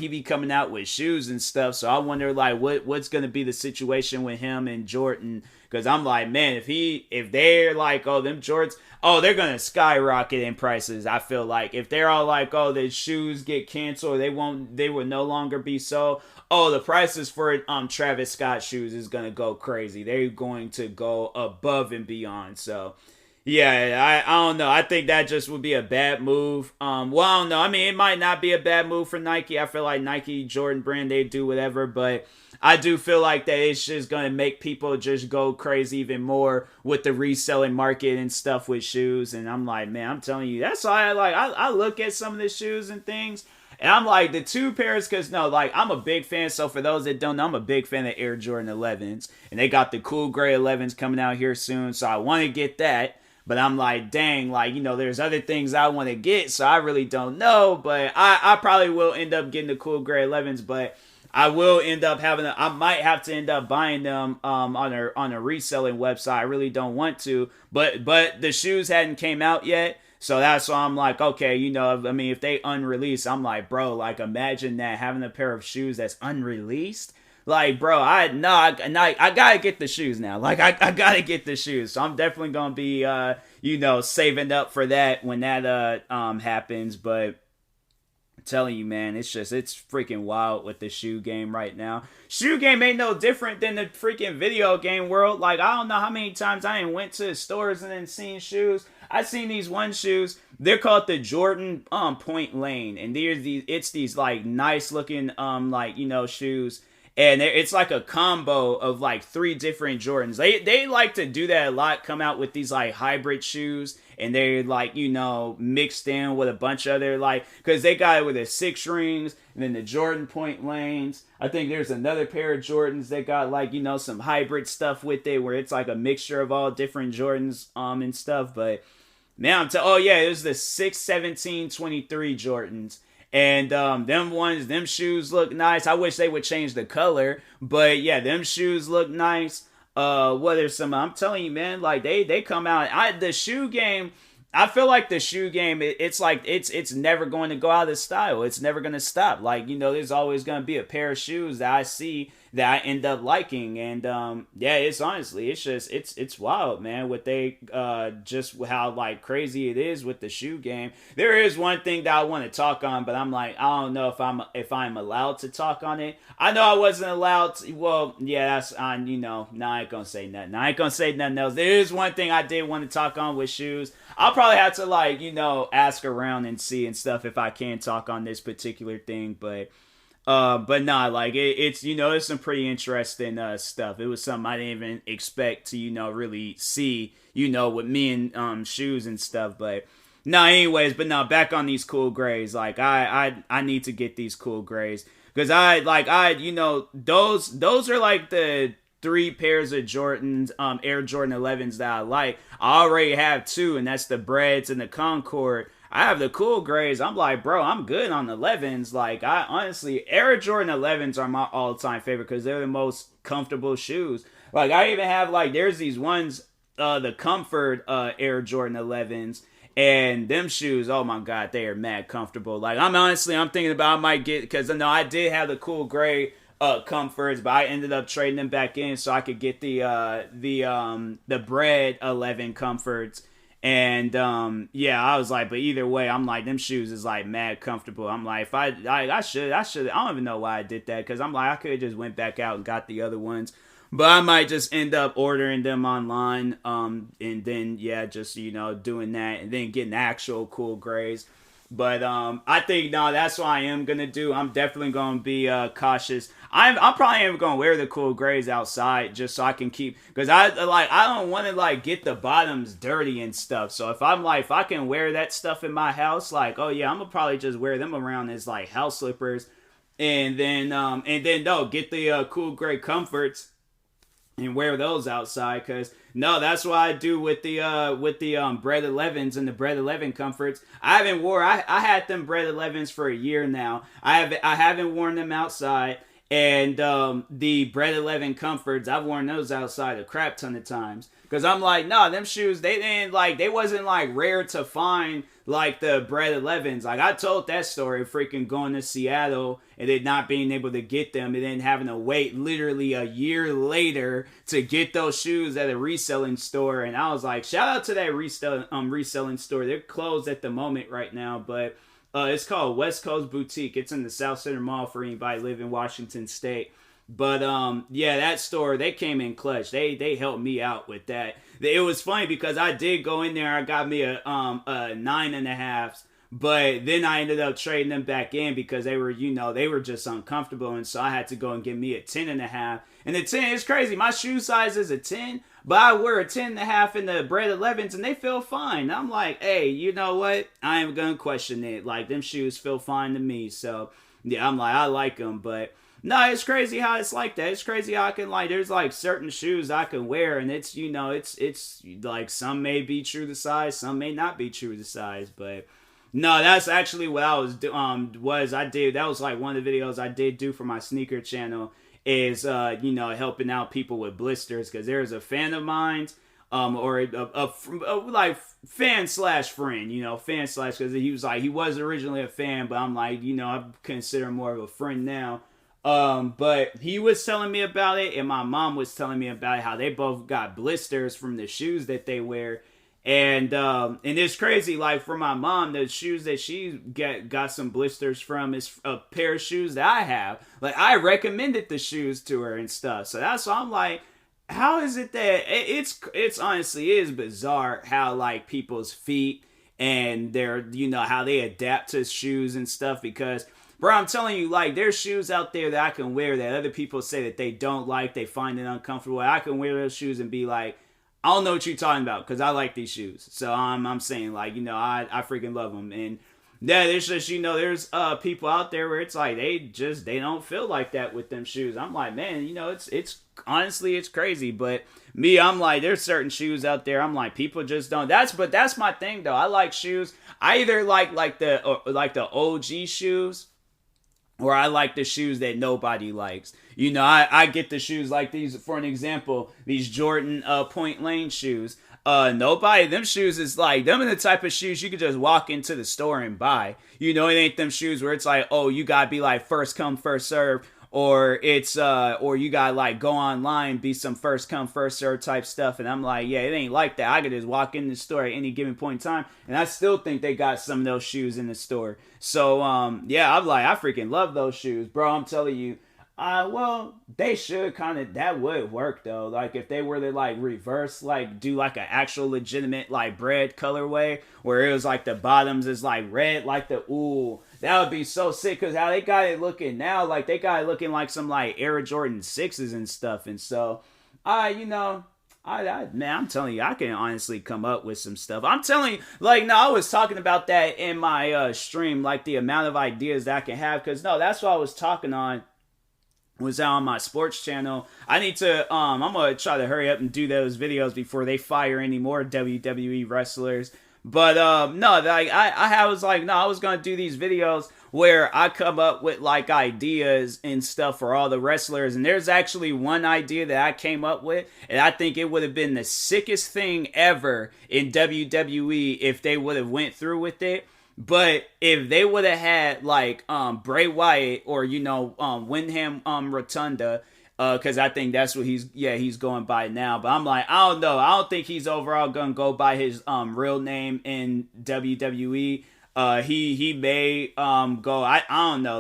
be coming out with shoes and stuff. So I wonder, like, what's gonna be the situation with him and Jordan? Because I'm like, man, if they're like, oh, them Jordans, oh, they're gonna skyrocket in prices. I feel like if they're all like, oh, the shoes get canceled, they will no longer be sold. Oh, the prices for Travis Scott shoes is gonna go crazy. They're going to go above and beyond. So yeah, I don't know. I think that just would be a bad move. Well, I don't know. It might not be a bad move for Nike. I feel like Nike, Jordan brand, they do whatever, but I do feel like that it's just going to make people just go crazy even more with the reselling market and stuff with shoes. And I'm like, man, I'm telling you, that's why I look at some of the shoes and things. And I'm like, the two pairs, because I'm a big fan. So for those that don't know, I'm a big fan of Air Jordan 11s. And they got the cool gray 11s coming out here soon. So I want to get that. But I'm like, dang, there's other things I want to get. So I really don't know. But I probably will end up getting the cool gray 11s. But I will end up I might have to end up buying them on a reselling website. I really don't want to, but the shoes hadn't came out yet, so that's why I'm like, okay, if they unreleased, I'm like, bro, like imagine that, having a pair of shoes that's unreleased. Like, bro, I gotta get the shoes now. Like, I gotta get the shoes. So I'm definitely gonna be saving up for that when that happens, but telling you, man, it's freaking wild with the shoe game right now. Shoe game ain't no different than the freaking video game world. Like, I don't know how many times I ain't went to stores and then seen shoes. I seen these one shoes. They're called the Jordan Point Lane, and it's these like nice looking shoes. And it's like a combo of like three different Jordans. They like to do that a lot, come out with these like hybrid shoes. And they're like, mixed in with a bunch of other because they got it with the 6 rings and then the Jordan Point Lanes. I think there's another pair of Jordans that got some hybrid stuff with it where it's like a mixture of all different Jordans and stuff. But man, it was the 6, 17, 23 Jordans. And them shoes look nice. I wish they would change the color, but yeah, them shoes look nice. what are some? I'm telling you, man, like they come out. The shoe game. I feel like the shoe game, it's like it's never going to go out of style. It's never going to stop. Like, there's always going to be a pair of shoes that I see that I end up liking, and yeah, it's honestly, it's just it's wild, man. What they just how like crazy it is with the shoe game. There is one thing that I want to talk on, but I'm like, I don't know if I'm allowed to talk on it. I know I wasn't allowed to. Well, yeah, that's on. Nah, I ain't gonna say nothing. I ain't gonna say nothing else. There is one thing I did want to talk on with shoes. I'll probably have to ask around and see and stuff if I can talk on this particular thing, but nah, like it's it's some pretty interesting stuff. It was something I didn't even expect to really see with me and shoes and stuff. But no, anyways, but no, back on these cool grays. Like I need to get these cool grays because those are like the 3 pairs of Jordans, Air Jordan 11s that I like. I already have 2, and that's the Breads and the Concord. I have the cool grays. I'm like, bro, I'm good on the 11s. Like, I honestly, Air Jordan 11s are my all-time favorite because they're the most comfortable shoes. Like, I even have, there's these ones, the Comfort Air Jordan 11s, and them shoes, oh my God, they are mad comfortable. Like, I'm thinking about I might get, because I did have the cool gray Comforts, but I ended up trading them back in so I could get the Bread 11 Comforts. And yeah, I was like, but either way, I'm like, them shoes is like mad comfortable. I'm like, if I should, I don't even know why I did that, because I'm like, I could have just went back out and got the other ones, but I might just end up ordering them online, and then yeah, just doing that and then getting actual cool grays. But I think that's what I am gonna do. I'm definitely gonna be cautious. I'm probably even gonna wear the cool grays outside just so I can keep, because I don't want to get the bottoms dirty and stuff. So if I can wear that stuff in my house, oh yeah, I'm gonna probably just wear them around as house slippers, and then get the cool gray Comforts and wear those outside, because that's what I do with the Bread 11s and the Bread 11 Comforts. I had them Bread 11s for a year now. I haven't worn them outside, and the Bread 11 Comforts, I've worn those outside a crap ton of times, because I'm like, them shoes, they wasn't rare to find the Bread 11s. I told that story, freaking going to Seattle and then not being able to get them, and then having to wait literally a year later to get those shoes at a reselling store. And I was like, shout out to that reselling store. They're closed at the moment right now, but it's called West Coast Boutique. It's in the South Center Mall for anybody live in Washington State. But yeah, that store, they came in clutch. They helped me out with that. It was funny because I did go in there. I got me a 9.5s, but then I ended up trading them back in because they were just uncomfortable, and so I had to go and get me a 10.5. And the 10 is crazy. My shoe size is a 10, but I wear a 10.5 in the Bread 11s, and they feel fine. I'm like, hey, you know what? I ain't gonna question it. Them shoes feel fine to me. So yeah, I'm like, I like them, but. No, it's crazy how it's like that. It's crazy how I can there's certain shoes I can wear, and it's it's some may be true to size, some may not be true to size, but no, that's actually what I was I did. That was one of the videos I did do for my sneaker channel, is helping out people with blisters, because there's a fan of mine, or a fan slash friend, fan slash, because he was he was originally a fan, but I'm I consider him more of a friend now. But he was telling me about it, and my mom was telling me about it, how they both got blisters from the shoes that they wear. And it's crazy, for my mom, the shoes that she got some blisters from is a pair of shoes that I have. I recommended the shoes to her and stuff. So that's why I'm like, how is it that it's honestly is bizarre how people's feet and their, how they adapt to shoes and stuff, because bro, I'm telling you, there's shoes out there that I can wear that other people say that they don't like, they find it uncomfortable. I can wear those shoes and be like, I don't know what you're talking about, because I like these shoes. So I'm saying, I freaking love them. And yeah, it's just, there's people out there where it's they don't feel like that with them shoes. I'm like, man, it's honestly, it's crazy. But me, I'm there's certain shoes out there, I'm people just don't. But that's my thing, though. I like shoes. I either like the OG shoes, or I like the shoes that nobody likes. You know, I get the shoes like these, for an example, these Jordan Point Lane shoes. Them shoes is like, them are the type of shoes you could just walk into the store and buy. You know, it ain't them shoes where it's like, oh, you gotta be like first come, first serve, or or you gotta like go online, be some first come, first serve type stuff. And I'm like, yeah, it ain't like that. I could just walk in the store at any given point in time, and I still think they got some of those shoes in the store. So, yeah, I'm like, I freaking love those shoes, bro. I'm telling you. Well, they should kind of, that would work though. Like if they were to like reverse, like do like an actual legitimate like bread colorway where it was like the bottoms is like red, like the, ooh, that would be so sick. Cause how they got it looking now, like they got it looking like some like Air Jordan 6s and stuff. And so, you know, man, I'm telling you, I can honestly come up with some stuff. I'm telling you, like, no, I was talking about that in my stream, like the amount of ideas that I can have. Cause no, that's what I was talking on. Was out on my sports channel. I need to I'm gonna try to hurry up and do those videos before they fire any more WWE wrestlers. But no, like I was like, no, I was gonna do these videos where I come up with like ideas and stuff for all the wrestlers. And there's actually one idea that I came up with, and I think it would have been the sickest thing ever in WWE if they would have went through with it. But if they would have had like Bray Wyatt or Wyndham Rotunda, because I think that's what he's going by now. But I'm like, I don't know. I don't think he's overall gonna go by his real name in WWE. He may go. I don't know.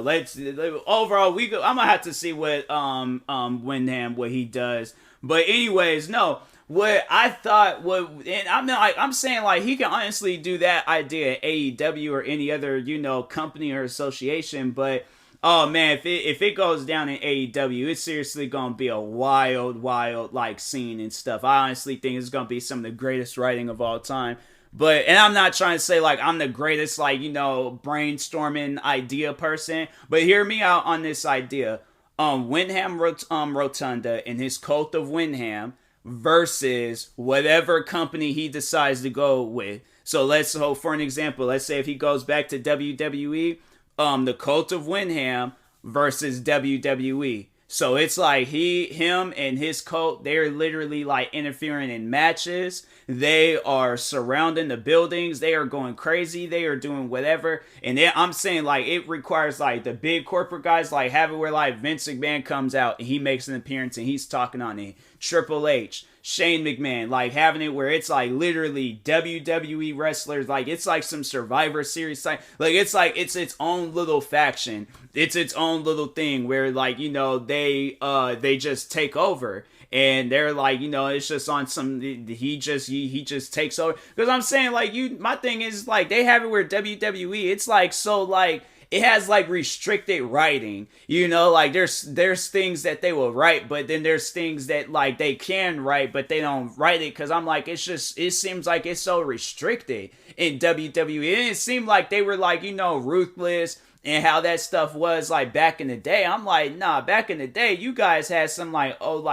Overall I'm gonna have to see what Wyndham what he does. But anyways, no. What I thought and I'm saying like he can honestly do that idea at AEW or any other company or association, but oh man, if it goes down in AEW, it's seriously gonna be a wild like scene and stuff. I honestly think it's gonna be some of the greatest writing of all time. And I'm not trying to say like I'm the greatest like brainstorming idea person, but hear me out on this idea. Wyndham Rotunda and his cult of Wyndham versus whatever company he decides to go with. So for an example, let's say if he goes back to WWE, the cult of Wyndham versus WWE. So it's like him and his cult, they're literally like interfering in matches. They are surrounding the buildings. They are going crazy. They are doing whatever. And then I'm saying like it requires like the big corporate guys like have it where like Vince McMahon comes out and he makes an appearance and he's talking on it. Triple H, Shane McMahon, like having it where it's like literally WWE wrestlers, like it's like some Survivor Series like it's like it's its own little faction. It's its own little thing where like they just take over. And they're like, it's just on some, he just takes over. Because I'm saying, like, my thing is, like, they have it where WWE, it's like, so, like, it has, like, restricted writing. Like, there's things that they will write, but then there's things that, like, they can write, but they don't write it. Because I'm like, it seems like it's so restricted in WWE. And it seemed like they were, like, ruthless. And how that stuff was like back in the day. I'm like, nah, back in the day, you guys had some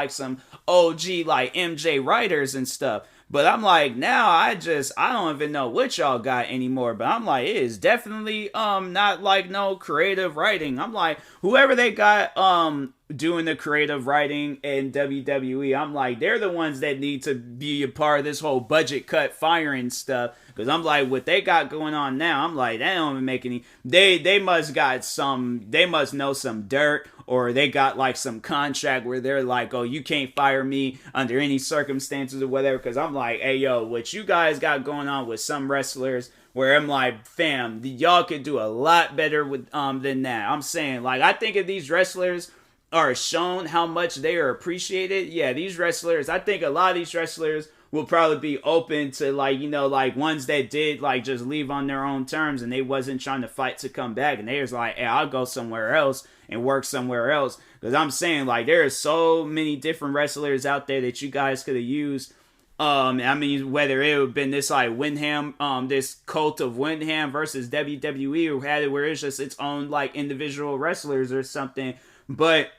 some OG like MJ writers and stuff. But I'm like, now I don't even know what y'all got anymore. But I'm like, it is definitely not like no creative writing. I'm like, whoever they got doing the creative writing in WWE, I'm like, they're the ones that need to be a part of this whole budget cut firing stuff. Because I'm like, what they got going on now, I'm like, they don't even make any, they must know some dirt, or they got like some contract where they're like, oh, you can't fire me under any circumstances or whatever. Because I'm like, hey, yo, what you guys got going on with some wrestlers, where I'm like, fam, y'all could do a lot better with than that. I'm saying, like, I think if these wrestlers are shown how much they are appreciated, yeah, these wrestlers, I think a lot of these wrestlers will probably be open to like ones that did like just leave on their own terms and they wasn't trying to fight to come back, and they was like, hey, I'll go somewhere else and work somewhere else. Because I'm saying, like, there are so many different wrestlers out there that you guys could have used. I mean, whether it would have been this like Wyndham, this cult of Wyndham versus WWE, or had it where it's just its own like individual wrestlers or something. But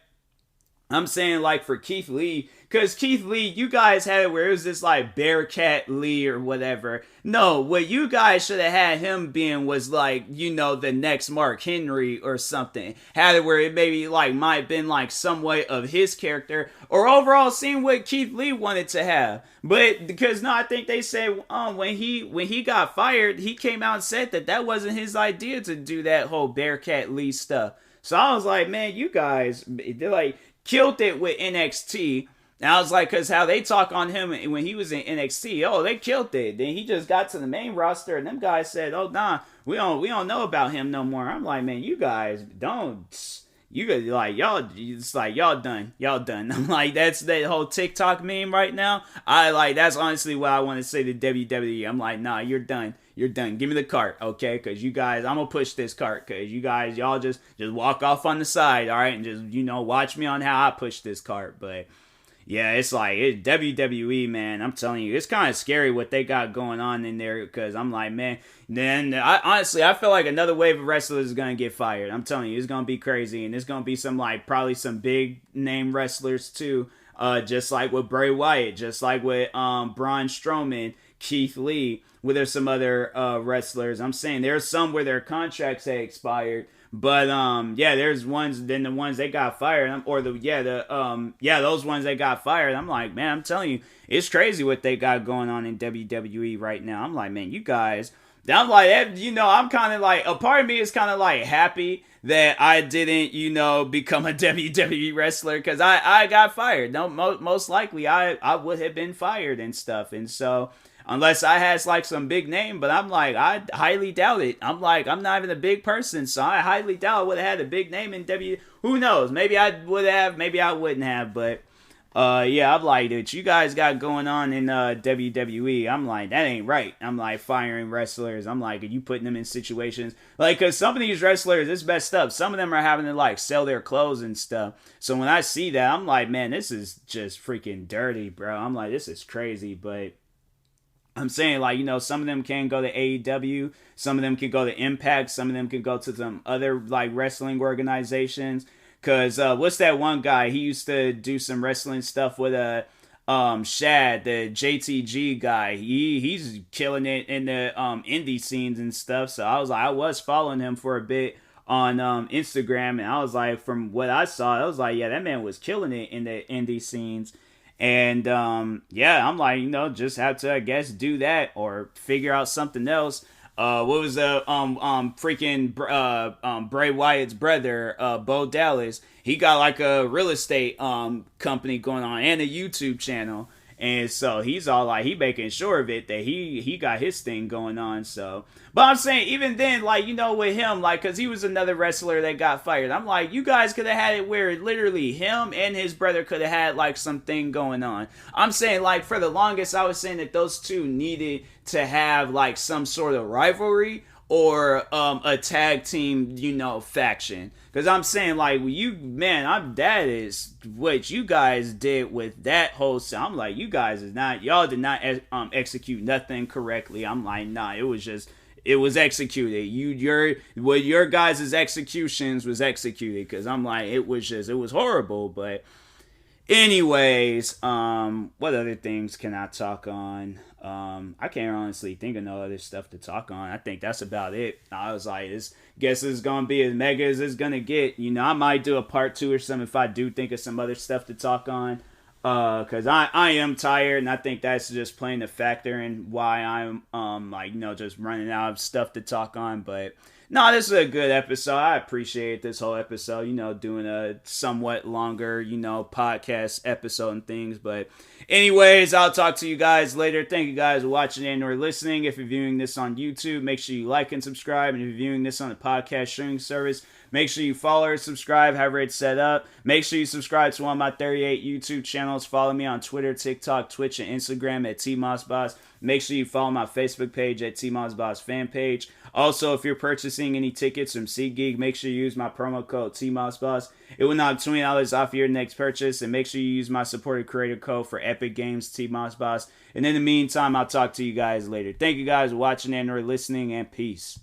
I'm saying like for Keith Lee, because Keith Lee, you guys had it where it was this like Bearcat Lee or whatever. No, what you guys should have had him being was like, the next Mark Henry or something. Had it where it maybe like might have been like some way of his character or overall seeing what Keith Lee wanted to have. But because no, I think they said when he got fired, he came out and said that wasn't his idea to do that whole Bearcat Lee stuff. So I was like, man, you guys, they're like, killed it with NXT. And I was like, because how they talk on him when he was in NXT, oh, they killed it. Then he just got to the main roster, and them guys said, oh, nah, we don't know about him no more. I'm like, man, you guys don't. You guys like y'all. It's like y'all done. I'm like, that's that whole TikTok meme right now. That's honestly what I want to say to WWE. I'm like, nah, you're done. You're done. Give me the cart, okay? Because you guys, I'm gonna push this cart. Because you guys, y'all just walk off on the side, all right, and just watch me on how I push this cart. But yeah, it's like WWE, man. I'm telling you, it's kind of scary what they got going on in there. Because I'm like, man. Then I feel like another wave of wrestlers is gonna get fired. I'm telling you, it's gonna be crazy, and it's gonna be some like probably some big name wrestlers too. Just like with Bray Wyatt, just like with Braun Strowman, Keith Lee. Where there's some other wrestlers. I'm saying there's some where their contracts had expired. But there's ones. Then the ones they got fired, those ones they got fired. I'm like, man, I'm telling you, it's crazy what they got going on in WWE right now. I'm like, man, you guys. I'm like, I'm kind of like, a part of me is kind of like happy that I didn't, become a WWE wrestler because I got fired. No, most likely I would have been fired and stuff, and so. Unless I had like some big name, but I'm like, I highly doubt it. I'm like, I'm not even a big person, so I highly doubt I would have had a big name in Who knows? Maybe I would have, maybe I wouldn't have, but I'm like, dude, you guys got going on in WWE. I'm like, that ain't right. I'm like, firing wrestlers. I'm like, are you putting them in situations? Like, because some of these wrestlers, it's messed up. Some of them are having to like sell their clothes and stuff. So when I see that, I'm like, man, this is just freaking dirty, bro. I'm like, this is crazy, but. I'm saying, like, some of them can go to AEW, some of them can go to Impact, some of them can go to some other, like, wrestling organizations. Because, what's that one guy? He used to do some wrestling stuff with Shad, the JTG guy. He's killing it in the indie scenes and stuff. So I was following him for a bit on Instagram. And I was like, from what I saw, I was like, yeah, that man was killing it in the indie scenes. And I'm like, just have to, I guess, do that or figure out something else. What was the Bray Wyatt's brother, Bo Dallas? He got like a real estate company going on and a YouTube channel. And so he's all like, he making sure of it that he got his thing going on. So, but I'm saying even then, like, with him, like, cause he was another wrestler that got fired. I'm like, you guys could have had it where literally him and his brother could have had like something going on. I'm saying like for the longest, I was saying that those two needed to have like some sort of rivalry or a tag team, faction. Because I'm saying, like, that is what you guys did with that whole. I'm like, you guys y'all did not execute nothing correctly. I'm like, nah, it was executed. Your guys' executions was executed. Because I'm like, it was horrible. But anyways, what other things can I talk on? I can't honestly think of no other stuff to talk on. I think that's about it. I was like, guess it's gonna be as mega as it's gonna get. I might do a part 2 or something if I do think of some other stuff to talk on. Cause I am tired, and I think that's just playing a factor in why I'm just running out of stuff to talk on. But no, this is a good episode. I appreciate this whole episode, doing a somewhat longer, podcast episode and things. But anyways, I'll talk to you guys later. Thank you guys for watching and or listening. If you're viewing this on YouTube, make sure you like and subscribe. And if you're viewing this on the podcast streaming service, make sure you follow or subscribe, however it's set up. Make sure you subscribe to one of my 38 YouTube channels. Follow me on Twitter, TikTok, Twitch, and Instagram at TMossBoss. Make sure you follow my Facebook page at TMossBoss fan page. Also, if you're purchasing any tickets from SeatGeek, make sure you use my promo code TMossBoss. It will knock $20 off your next purchase. And make sure you use my supported creator code for Epic Games, TMossBoss. And in the meantime, I'll talk to you guys later. Thank you guys for watching and or listening, and peace.